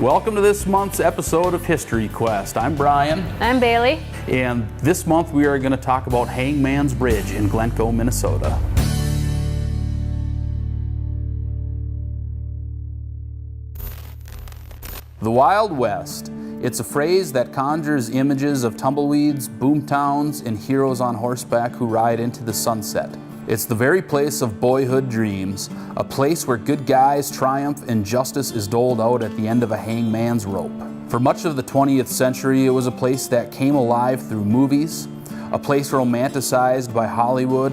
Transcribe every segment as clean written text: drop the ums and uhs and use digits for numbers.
Welcome to this month's episode of History Quest. I'm Brian. I'm Bayley. And this month we are going to talk about Hangman's Bridge in Glencoe, Minnesota. The Wild West. It's a phrase that conjures images of tumbleweeds, boomtowns, and heroes on horseback who ride into the sunset. It's the very place of boyhood dreams, a place where good guys triumph and justice is doled out at the end of a hangman's rope. For much of the 20th century, it was a place that came alive through movies, a place romanticized by Hollywood,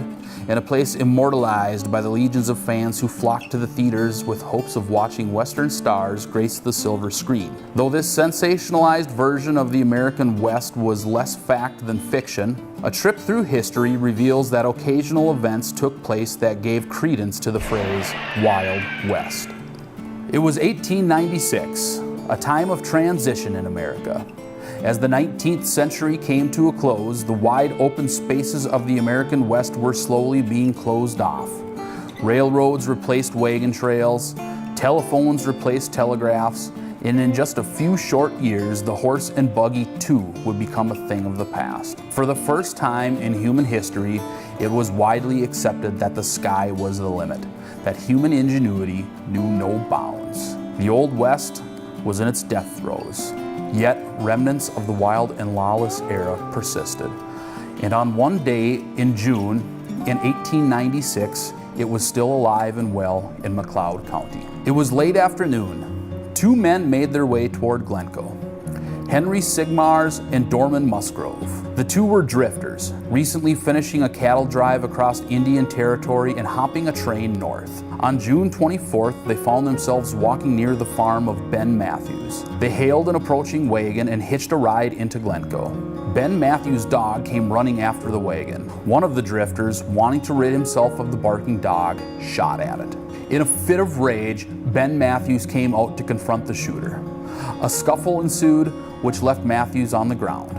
and a place immortalized by the legions of fans who flocked to the theaters with hopes of watching Western stars grace the silver screen. Though this sensationalized version of the American West was less fact than fiction, a trip through history reveals that occasional events took place that gave credence to the phrase Wild West. It was 1896, a time of transition in America. As the 19th century came to a close, the wide open spaces of the American West were slowly being closed off. Railroads replaced wagon trails, telephones replaced telegraphs, and in just a few short years, the horse and buggy too would become a thing of the past. For the first time in human history, it was widely accepted that the sky was the limit, that human ingenuity knew no bounds. The Old West was in its death throes. Yet, remnants of the wild and lawless era persisted. And on one day in June in 1896, it was still alive and well in McLeod County. It was late afternoon. Two men made their way toward Glencoe, Henry Sigmars and Dorman Musgrove. The two were drifters, recently finishing a cattle drive across Indian Territory and hopping a train north. On June 24th, they found themselves walking near the farm of Ben Matthews. They hailed an approaching wagon and hitched a ride into Glencoe. Ben Matthews' dog came running after the wagon. One of the drifters, wanting to rid himself of the barking dog, shot at it. In a fit of rage, Ben Matthews came out to confront the shooter. A scuffle ensued, which left Matthews on the ground.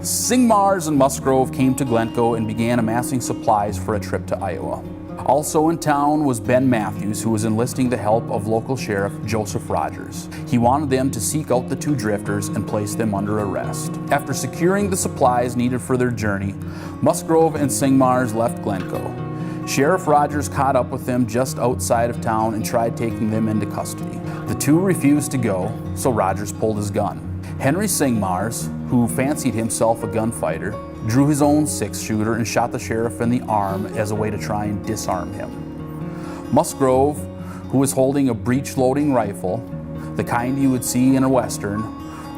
Sigmars and Musgrove came to Glencoe and began amassing supplies for a trip to Iowa. Also in town was Ben Matthews, who was enlisting the help of local sheriff Joseph Rogers. He wanted them to seek out the two drifters and place them under arrest. After securing the supplies needed for their journey, Musgrove and Sigmars left Glencoe. Sheriff Rogers caught up with them just outside of town and tried taking them into custody. The two refused to go, so Rogers pulled his gun. Henry Sigmars, who fancied himself a gunfighter, drew his own six-shooter and shot the sheriff in the arm as a way to try and disarm him. Musgrove, who was holding a breech-loading rifle, the kind you would see in a Western,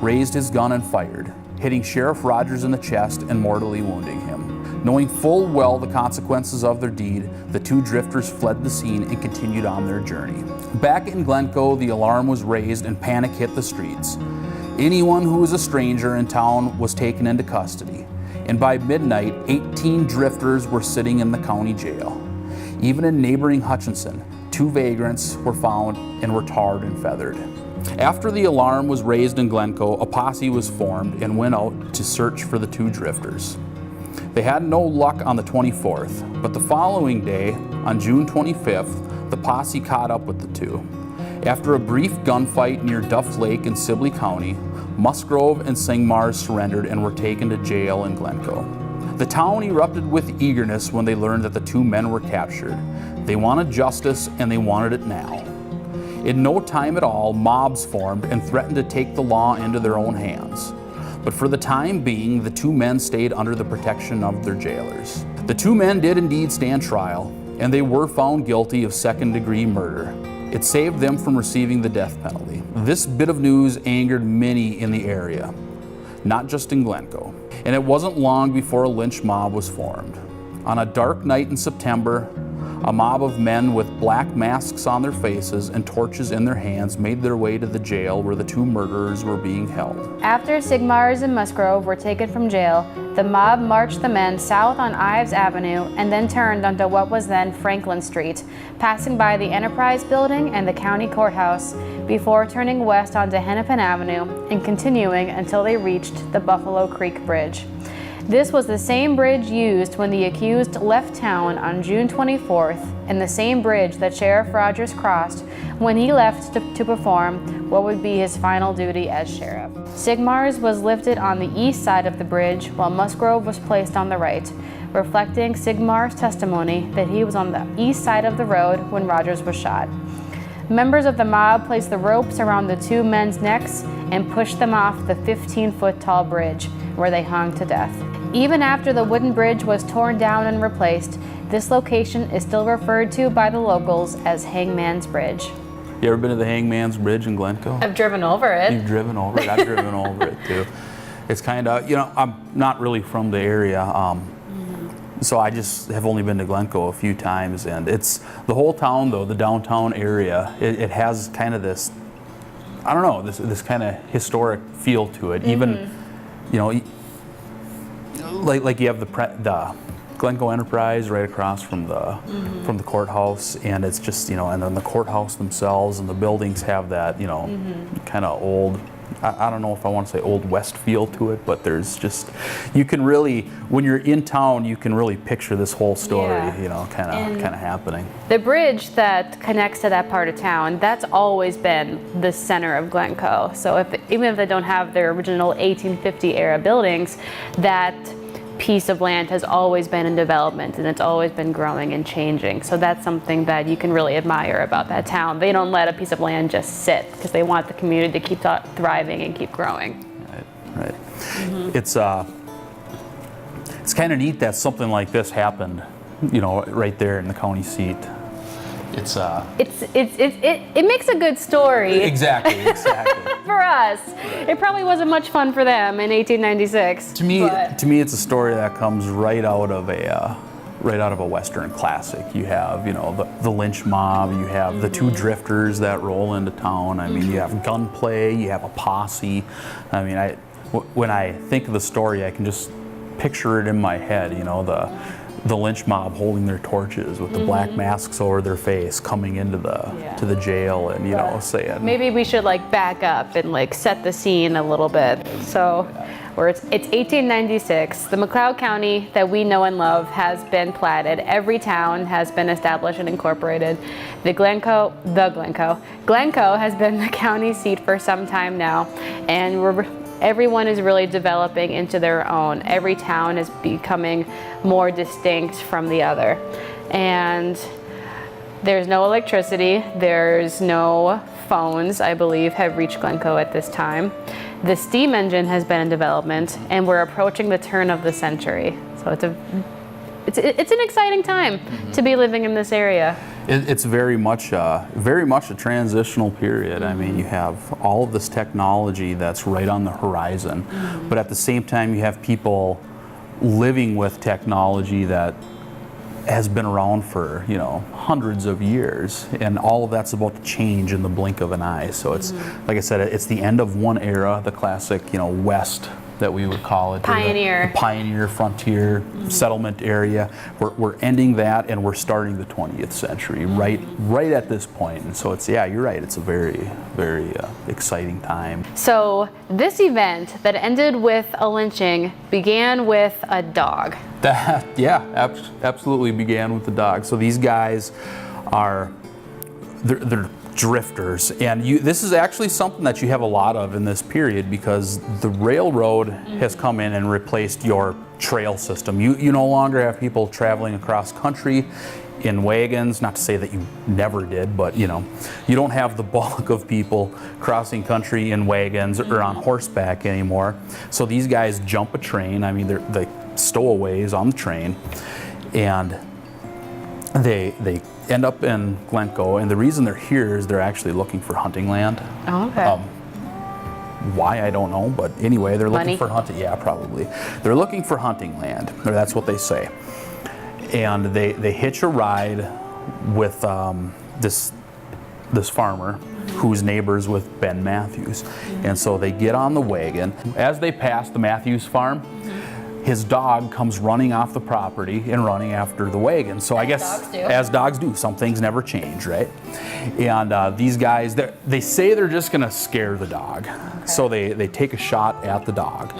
raised his gun and fired, hitting Sheriff Rogers in the chest and mortally wounding him. Knowing full well the consequences of their deed, the two drifters fled the scene and continued on their journey. Back in Glencoe, the alarm was raised and panic hit the streets. Anyone who was a stranger in town was taken into custody, and by midnight, 18 drifters were sitting in the county jail. Even in neighboring Hutchinson, two vagrants were found and were tarred and feathered. After the alarm was raised in Glencoe, a posse was formed and went out to search for the two drifters. They had no luck on the 24th, but the following day, on June 25th, the posse caught up with the two. After a brief gunfight near Duff Lake in Sibley County, Musgrove and Sigmars surrendered and were taken to jail in Glencoe. The town erupted with eagerness when they learned that the two men were captured. They wanted justice, and they wanted it now. In no time at all, mobs formed and threatened to take the law into their own hands. But for the time being, the two men stayed under the protection of their jailers. The two men did indeed stand trial, and they were found guilty of second-degree murder. It saved them from receiving the death penalty. This bit of news angered many in the area, not just in Glencoe. And it wasn't long before a lynch mob was formed. On a dark night in September, a mob of men with black masks on their faces and torches in their hands made their way to the jail where the two murderers were being held. After Sigmars and Musgrove were taken from jail, the mob marched the men south on Ives Avenue and then turned onto what was then Franklin Street, passing by the Enterprise Building and the county courthouse before turning west onto Hennepin Avenue and continuing until they reached the Buffalo Creek Bridge. This was the same bridge used when the accused left town on June 24th, and the same bridge that Sheriff Rogers crossed when he left to perform what would be his final duty as sheriff. Sigmar's was lifted on the east side of the bridge, while Musgrove was placed on the right, reflecting Sigmar's testimony that he was on the east side of the road when Rogers was shot. Members of the mob placed the ropes around the two men's necks and pushed them off the 15-foot tall bridge, where they hung to death. Even after the wooden bridge was torn down and replaced, this location is still referred to by the locals as Hangman's Bridge. You ever been to the Hangman's Bridge in Glencoe? I've driven over it. You've driven over it. I've driven over it too. It's kind of, I'm not really from the area, so I just have only been to Glencoe a few times, and it's the whole town though, the downtown area, it has kind of this, I don't know, this kind of historic feel to it. Even, like you have the Glencoe Enterprise right across from the courthouse, and it's just, and then the courthouse themselves and the buildings have that, kind of old, I don't know if I want to say old West feel to it, but there's just, you can really, when you're in town, you can really picture this whole story, kind of happening. The bridge that connects to that part of town, that's always been the center of Glencoe. So even if they don't have their original 1850 era buildings, that piece of land has always been in development, and it's always been growing and changing. So that's something that you can really admire about that town. They don't let a piece of land just sit, because they want the community to keep thriving and keep growing. Right. It's kind of neat that something like this happened, right there in the county seat. It makes a good story. Exactly. For us. Right. It probably wasn't much fun for them in 1896. To me, it's a story that comes right out of a Western classic. You have, the lynch mob, you have the two drifters that roll into town. I mean, you have gunplay, you have a posse. I mean, when I think of the story, I can just picture it in my head, the lynch mob holding their torches with the black masks over their face, coming into the jail, and saying, maybe we should back up and set the scene a little bit. So where it's 1896, the McLeod County that we know and love has been platted. Every town has been established and incorporated. Glencoe has been the county seat for some time now, and everyone is really developing into their own. Every town is becoming more distinct from the other. And there's no electricity, there's no phones, I believe, have reached Glencoe at this time. The steam engine has been in development, and we're approaching the turn of the century. So it's an exciting time to be living in this area. It's very much a transitional period. I mean, you have all of this technology that's right on the horizon, but at the same time, you have people living with technology that has been around for hundreds of years, and all of that's about to change in the blink of an eye. So it's like I said, it's the end of one era, the classic West that we would call it. Pioneer. The pioneer, frontier, settlement area. We're ending that, and we're starting the 20th century right at this point. And so you're right, it's a very, very exciting time. So this event that ended with a lynching began with a dog. Absolutely began with the dog. So these guys they're drifters, and this is actually something that you have a lot of in this period, because the railroad has come in and replaced your trail system. You no longer have people traveling across country in wagons, not to say that you never did, but you don't have the bulk of people crossing country in wagons or on horseback anymore. So these guys jump a train. I mean, they're the stowaways on the train, and they end up in Glencoe, and the reason they're here is they're actually looking for hunting land. Oh, okay. Why, I don't know, but anyway, they're looking Money? for hunting. Yeah, probably. They're looking for hunting land, or that's what they say. And they hitch a ride with this farmer who's neighbors with Ben Matthews. And so they get on the wagon. As they pass the Matthews farm, his dog comes running off the property and running after the wagon. So I guess, dogs do. as dogs do, some things never change, right? And these guys, they say they're just gonna scare the dog. Okay. So they take a shot at the dog.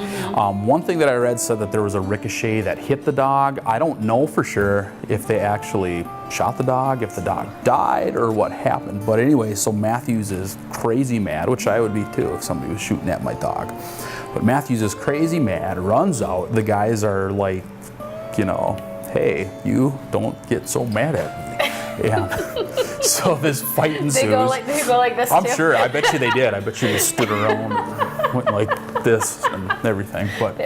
One thing that I read said that there was a ricochet that hit the dog. I don't know for sure if they actually shot the dog, if the dog died, or what happened. But anyway, so Matthews is crazy mad, which I would be too if somebody was shooting at my dog. But Matthews is crazy mad, runs out. The guys are like, you know, hey, you don't get so mad at me. And so this fight ensues. They go like this I'm too? sure. I bet you they did. I bet you they stood around and went like this and everything. But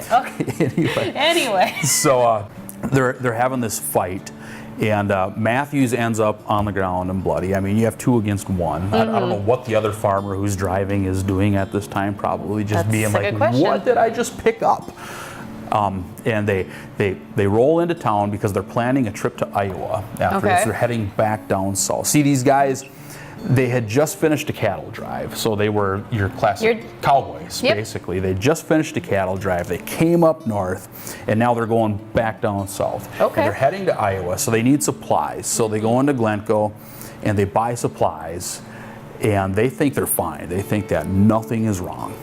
anyway. So they're having this fight. And Matthews ends up on the ground and bloody. I mean, you have 2 against 1. I don't know what the other farmer who's driving is doing at this time. Probably just being like, what did I just pick up? And they roll into town because they're planning a trip to Iowa after this. They're heading back down south. See, these guys, they had just finished a cattle drive. So they were your classic cowboys, basically. They just finished a cattle drive. They came up north, and now they're going back down south. And they're heading to Iowa, so they need supplies. So they go into Glencoe, and they buy supplies, and they think they're fine. They think that nothing is wrong.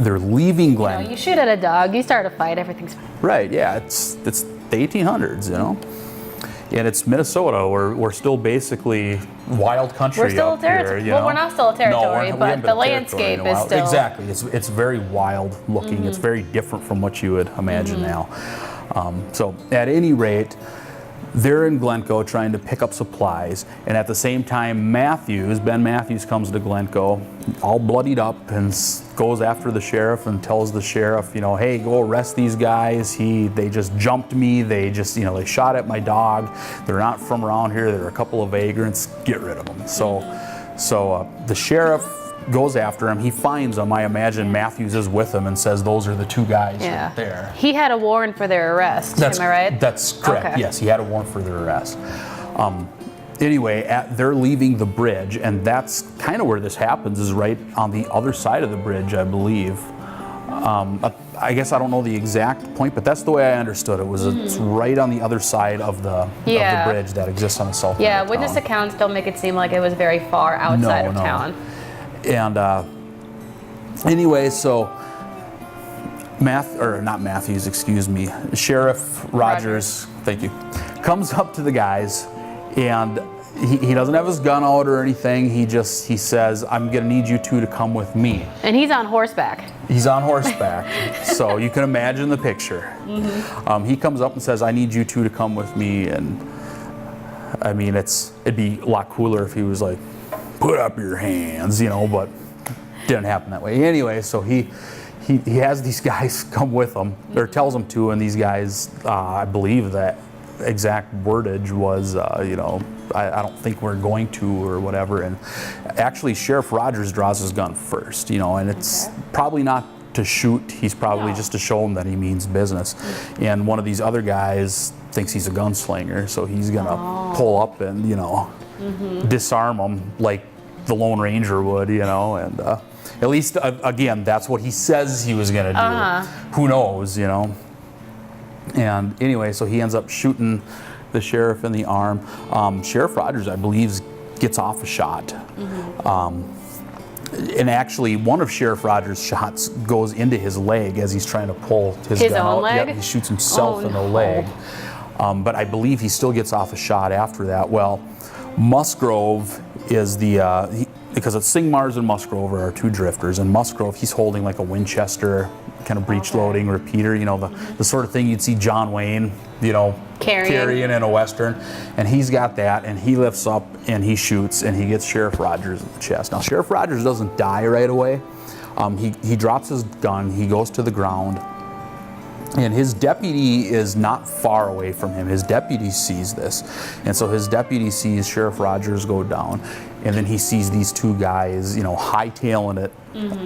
They're leaving Glencoe. You shoot at a dog, you start a fight, everything's fine. Right, yeah, it's the 1800s, you know. And it's Minnesota. We're still basically wild country. We're still up here, you know? Well, we're not still a territory, but the landscape is still... Exactly. It's very wild looking. It's very different from what you would imagine now. So at any rate, they're in Glencoe trying to pick up supplies, and at the same time, Ben Matthews comes to Glencoe, all bloodied up, and goes after the sheriff and tells the sheriff, you know, hey, go arrest these guys. They just jumped me. They shot at my dog. They're not from around here. They're a couple of vagrants. Get rid of them. So the sheriff goes after him. He finds them. I imagine Matthews is with him and says those are the 2 guys right there. He had a warrant for their arrest. Am I right? That's correct. Okay. Yes, he had a warrant for their arrest. Anyway, they're leaving the bridge, and that's kind of where this happens, is right on the other side of the bridge, I believe. I guess I don't know the exact point, but that's the way I understood it. It's right on the other side of the bridge that exists on the south side of town. Witness accounts don't make it seem like it was very far outside of town. And anyway, so Sheriff Rogers, thank you, comes up to the guys, and he doesn't have his gun out or anything. He says, I'm gonna need you 2 to come with me. And he's on horseback. He's on horseback, so you can imagine the picture. He comes up and says, I need you 2 to come with me, and I mean, it'd be a lot cooler if he was like, put up your hands, you know, but didn't happen that way. Anyway, so he has these guys come with him, or tells them to, and these guys, I believe that exact wordage was, you know, I don't think we're going to, or whatever. And actually, Sheriff Rogers draws his gun first, you know, and it's probably not to shoot. He's probably just to show him that he means business. And one of these other guys thinks he's a gunslinger, so he's gonna pull up and, you know, disarm him like the Lone Ranger would, you know, and at least, again, that's what he says he was going to do. Who knows, you know. And anyway, so he ends up shooting the sheriff in the arm. Sheriff Rogers, I believe, gets off a shot. And actually, one of Sheriff Rogers' shots goes into his leg as he's trying to pull his gun own out. leg? Yep, he shoots himself in the leg. But I believe he still gets off a shot after that. Well, Musgrove is because it's Singmars and Musgrove are our 2 drifters, and Musgrove, he's holding like a Winchester kind of breech loading repeater, you know, the sort of thing you'd see John Wayne, you know, carrying in a Western, and he's got that, and he lifts up and he shoots, and he gets Sheriff Rogers in the chest. Now, Sheriff Rogers doesn't die right away. He drops his gun, he goes to the ground, and his deputy is not far away from him. His deputy sees this, and so his deputy sees Sheriff Rogers go down, and then he sees these 2 guys, you know, hightailing it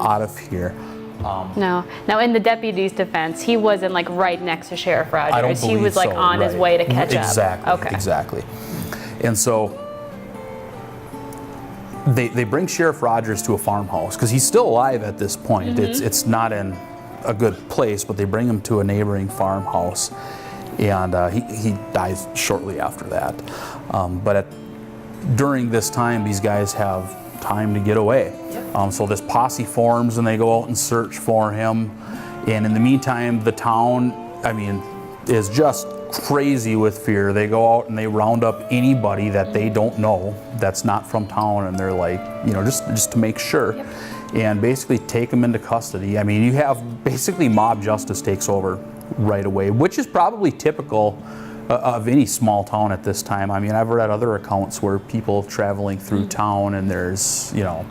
out of here. Now in the deputy's defense, he wasn't like right next to Sheriff Rogers. I don't believe he was like on his way to catch up. Exactly. And so they bring Sheriff Rogers to a farmhouse because he's still alive at this point. It's not in a good place, but they bring him to a neighboring farmhouse, and he dies shortly after that. During this time, these guys have time to get away. So this posse forms, and they go out and search for him. And in the meantime, the town, is just crazy with fear. They go out and they round up anybody that they don't know that's not from town, and they're like, just to make sure, and basically take them into custody. You have basically mob justice takes over right away, which is probably typical of any small town at this time. I've read other accounts where people traveling through town, and there's, a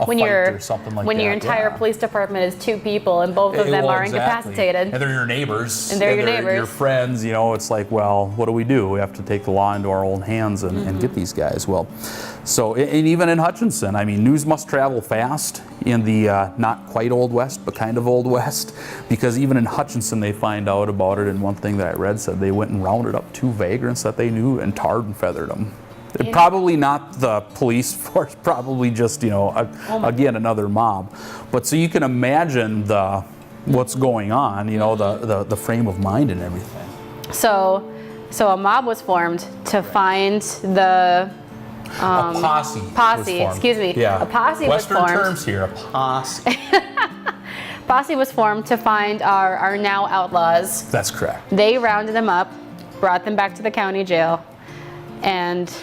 when fight or something like that. When your entire police department is 2 people and both of them are incapacitated. And they're your neighbors. And they're your neighbors. Your friends, it's like, well, what do? We have to take the law into our own hands and get these guys. Well, so, and even in Hutchinson, news must travel fast in the not quite Old West, but kind of Old West, because even in Hutchinson they find out about it. And one thing that I read said they went and rounded up 2 vagrants that they knew and tarred and feathered them. Probably not the police force, probably just, again, another mob. But so you can imagine what's going on, the frame of mind and everything. So a mob was formed to find the a posse. Excuse me. Yeah. A posse Western was formed. terms here. A posse. Posse was formed to find our now outlaws. That's correct. They rounded them up, brought them back to the county jail, and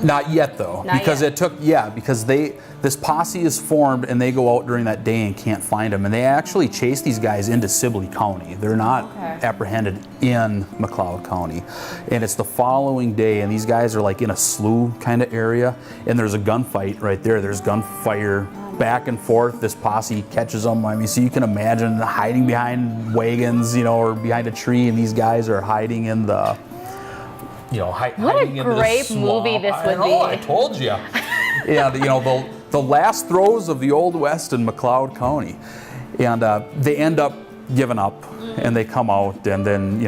not yet though, because it took because this posse is formed, and they go out during that day and can't find them, and they actually chase these guys into Sibley County. They're not apprehended in McLeod County, and it's the following day, and these guys are like in a slough kind of area, and there's a gunfight right there. There's gunfire back and forth. This posse catches them. So you can imagine hiding behind wagons, or behind a tree, and these guys are hiding in the, what a great movie this would be. I told you. And the last throes of the Old West in McLeod County, and they end up giving up, and they come out, and then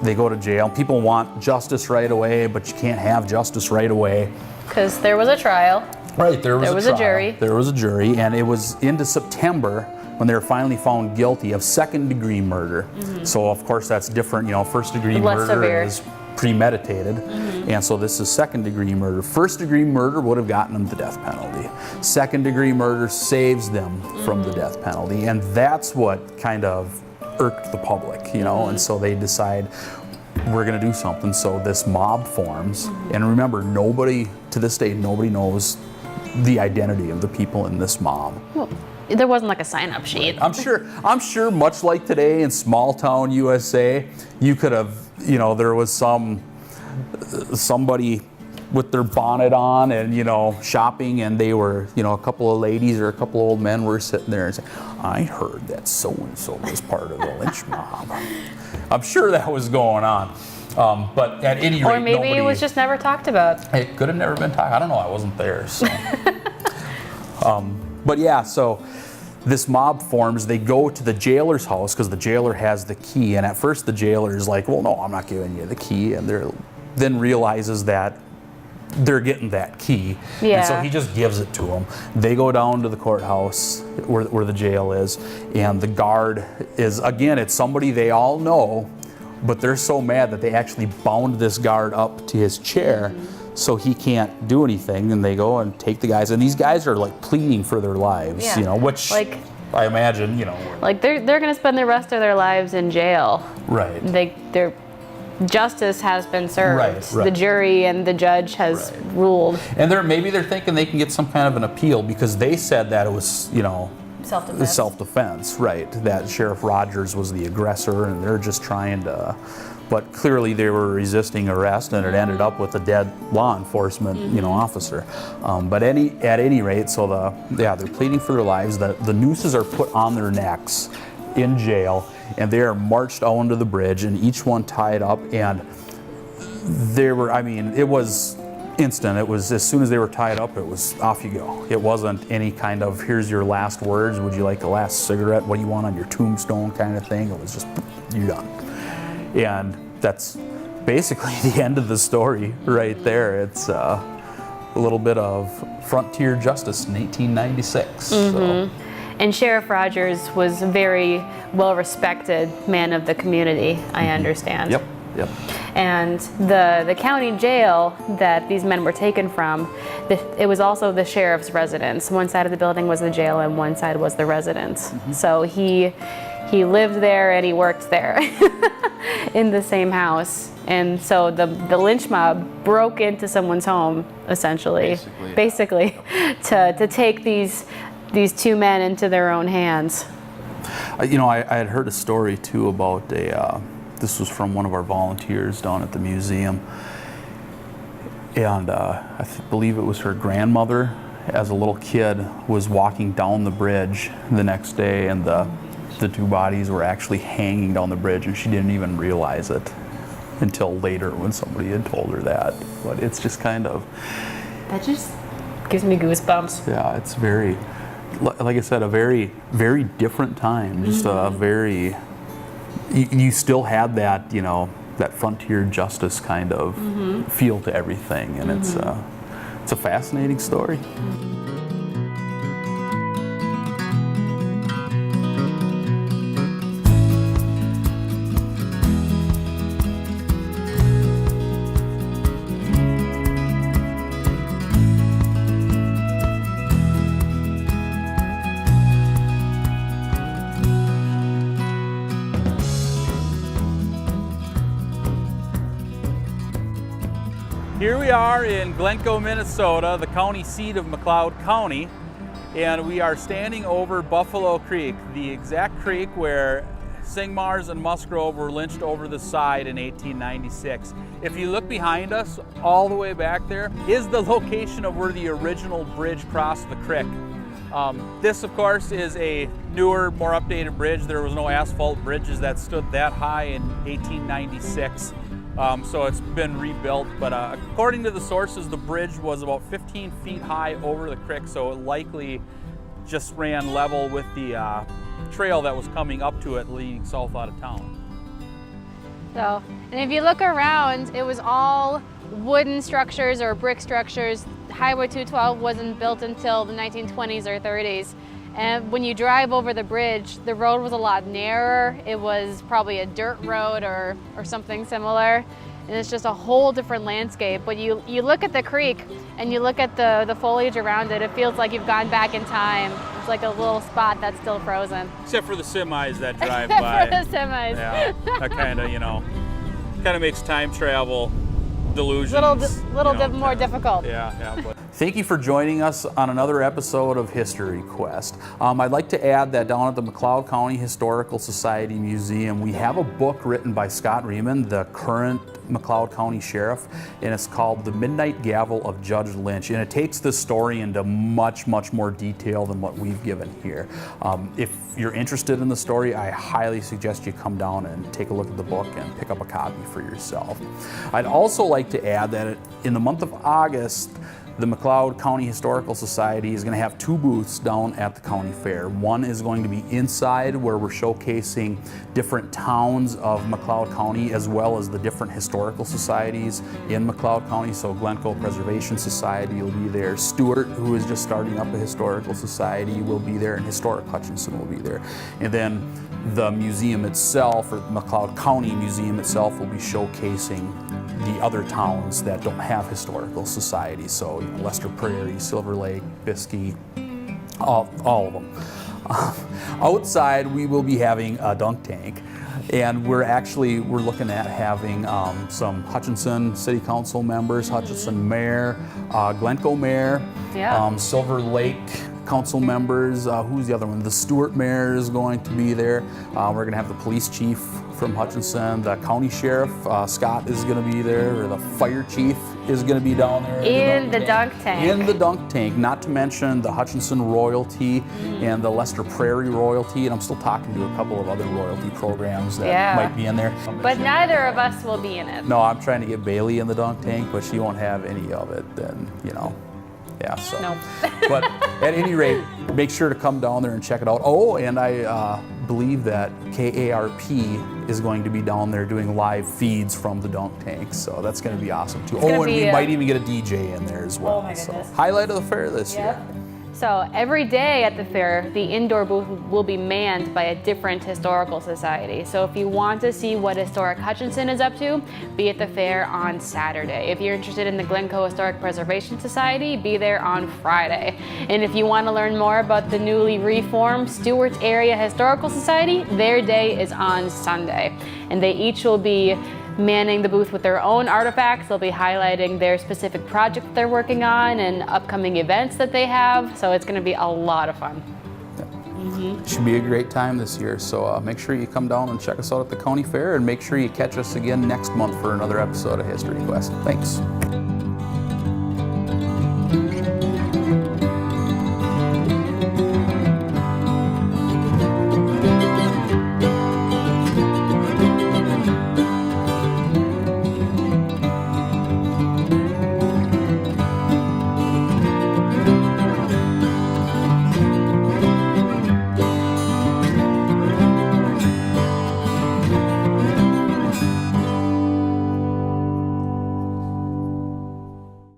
they go to jail. People want justice right away, but you can't have justice right away because there was a trial. Right, there was a jury. There was a jury, and it was into September when they were finally found guilty of second-degree murder. So of course that's different. First-degree murder is premeditated, and so this is second-degree murder. First-degree murder would have gotten them the death penalty. Second-degree murder saves them from the death penalty, and that's what kind of irked the public, and so they decide, we're going to do something. So this mob forms, and remember, to this day, nobody knows the identity of the people in this mob. Well, there wasn't like a sign-up sheet. I'm sure much like today in small town USA, you could have, there was somebody with their bonnet on and, shopping, and they were, a couple of ladies or a couple of old men were sitting there and saying, I heard that so-and-so was part of the lynch mob. I'm sure that was going on. But at any rate, or maybe it was just never talked about. It could have never been talked. I don't know. I wasn't there. So. But yeah, so this mob forms. They go to the jailer's house because the jailer has the key. And at first, the jailer is like, "Well, no, I'm not giving you the key." And then realizes that they're getting that key. Yeah. And so he just gives it to them. They go down to the courthouse where the jail is, and the guard is, again, it's somebody they all know. But they're so mad that they actually bound this guard up to his chair so he can't do anything. And they go and take the guys. And these guys are like pleading for their lives, which I imagine, Like they're going to spend the rest of their lives in jail. Right. Their justice has been served. Right. The jury and the judge has ruled. And maybe they're thinking they can get some kind of an appeal because they said that it was, Self-defense. Self-defense, right. That Sheriff Rogers was the aggressor, and they're just trying to, but clearly they were resisting arrest, and it ended up with a dead law enforcement, officer. But at any rate, so they're pleading for their lives. The nooses are put on their necks in jail, and they are marched out onto the bridge, and each one tied up, and it was instant. It was as soon as they were tied up, it was off you go. It wasn't any kind of, here's your last words, would you like a last cigarette, what do you want on your tombstone kind of thing. It was just, you're done. And that's basically the end of the story right there. It's a little bit of frontier justice in 1896. So. And Sheriff Rogers was a very well-respected man of the community, I understand. Yep, yep. And the county jail that these men were taken from, it was also the sheriff's residence. One side of the building was the jail and one side was the residence. So he lived there and he worked there in the same house. And so the lynch mob broke into someone's home, essentially, basically to take these two men into their own hands. You know, I had heard a story too about this was from one of our volunteers down at the museum, and I believe it was her grandmother as a little kid was walking down the bridge the next day, and the two bodies were actually hanging down the bridge, and she didn't even realize it until later when somebody had told her that. But it's just kind of... That just gives me goosebumps. Yeah, it's very, like I said, a very, very different time. Just a very... You still had that, you know, that frontier justice kind of feel to everything, and it's a fascinating story. Here we are in Glencoe, Minnesota, the county seat of McLeod County, and we are standing over Buffalo Creek, the exact creek where Singmars and Musgrove were lynched over the side in 1896. If you look behind us, all the way back there, is the location of where the original bridge crossed the creek. This, of course, is a newer, more updated bridge. There was no asphalt bridges that stood that high in 1896. So it's been rebuilt, but according to the sources, the bridge was about 15 feet high over the creek, so it likely just ran level with the trail that was coming up to it leading south out of town. So, and if you look around, it was all wooden structures or brick structures. Highway 212 wasn't built until the 1920s or 30s. And when you drive over the bridge, the road was a lot narrower. It was probably a dirt road or something similar. And it's just a whole different landscape. But you look at the creek and you look at the foliage around it, it feels like you've gone back in time. It's like a little spot that's still frozen. Except for the semis that drive by. For the semis. Yeah, that kind of, you know, kind of makes time travel delusions. More difficult. Yeah. But thank you for joining us on another episode of History Quest. I'd like to add that down at the McLeod County Historical Society Museum, we have a book written by Scott Riemann, the current McLeod County Sheriff, and it's called The Midnight Gavel of Judge Lynch, and it takes this story into much, much more detail than what we've given here. If you're interested in the story, I highly suggest you come down and take a look at the book and pick up a copy for yourself. I'd also like to add that in the month of August, the McLeod County Historical Society is going to have two booths down at the county fair. One is going to be inside, where we're showcasing different towns of McLeod County as well as the different historical societies in McLeod County. So Glencoe Preservation Society will be there. Stewart, who is just starting up a historical society, will be there, and Historic Hutchinson will be there. And then the museum itself, or McLeod County Museum itself, will be showcasing the other towns that don't have historical societies. So, you know, Lester Prairie, Silver Lake, Biskie, all of them. Outside, we will be having a dunk tank, and we're looking at having some Hutchinson City Council members, Hutchinson Mayor, Glencoe Mayor, Silver Lake Council members. Who's the other one? The Stewart Mayor is going to be there. We're going to have the police chief from Hutchinson, the county sheriff, Scott, is going to be there, or the fire chief is going to be down there. In the dunk tank. In the dunk tank, not to mention the Hutchinson royalty and the Lester Prairie royalty, and I'm still talking to a couple of other royalty programs that might be in there. But neither of us will be in it. No, I'm trying to get Bailey in the dunk tank, but she won't have any of it, then, you know. Yeah, so. No. But at any rate, make sure to come down there and check it out. Oh, and I believe that KARP is going to be down there doing live feeds from the dunk tank, so that's going to be awesome too. And we might even get a DJ in there as well. Oh my goodness. So, highlight of the fair this year. So every day at the fair, the indoor booth will be manned by a different historical society. So if you want to see what Historic Hutchinson is up to, be at the fair on Saturday. If you're interested in the Glencoe Historic Preservation Society, be there on Friday. And if you want to learn more about the newly reformed Stewart Area Historical Society, their day is on Sunday. And they each will be manning the booth with their own artifacts. They'll be highlighting their specific project that they're working on and upcoming events that they have. So it's going to be a lot of fun. It should be a great time this year. So make sure you come down and check us out at the county fair, and make sure you catch us again next month for another episode of History Quest. Thanks.